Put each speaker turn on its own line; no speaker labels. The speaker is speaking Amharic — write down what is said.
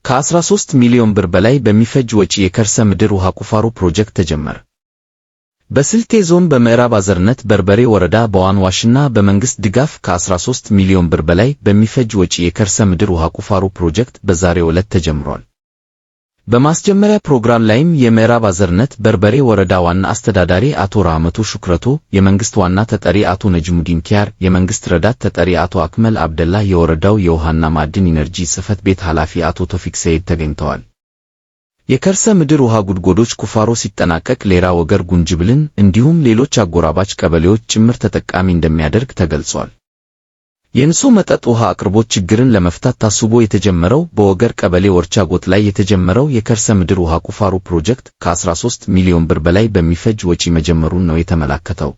ከ13 ሚሊዮን ብር በላይ በሚፈጅ ወጪ የከርሰ ምድር ውሃ ቁፋሮ ፕሮጀክት ተጀመረ። በስልጤ ዞን በምዕራብ አዘርነት በርበሬ ወረዳ በዋንዋሽና በመንግስት ድጋፍ ከ13 ሚሊዮን ብር በላይ በሚፈጅ ወጪ የከርሰ ምድር ውሃ ቁፋሮ ፕሮጀክት በዛሬው ዕለት ተጀምሯል። በማስጀመሪያ ፕሮግራም ላይም የምዕራብ አዘርነት በርበሬ ወረዳ ዋና አስተዳዳሪ አቶ ራህመቱ ሹክረቶ፣ የመንግስት ዋና ተጠሪ አቶ ነጅሙዲን ኪያር፣ የመንግስት ረዳት ተጠሪ አቶ አክመል አብደላ፣ የወረዳው የውሃና ማዕድን ኢነርጂ ጽሕፈት ቤት ኃላፊ አቶ ቶፊቅ ሰይድ ተገኝተዋል። የከርሰ ምድር ውሃ ጉድጓዶች ቁፋሮ ሲጠናቀቅ ሌራ ወገር፣ ጉንጅብልን እንዲሁም ሌሎች አጎራባች ቀበሌዎች ጭምር ተጠቃሚ እንደሚያደርግ ተገልጿል። የንጹህ መጠጥ ውሃ አቅርቦት ችግርን ለመፍታት ታስቦ የተጀመረው በወገር ቀበሌ ወርቻ ጎጥ ላይ የተጀመረው የከርሰ ምድር ውሃ ቁፋሮ ፕሮጀክት ከ13 ሚሊዮን ብር በላይ በሚፈጅ ወጪ መጀመሩን ነው የተመላከተው።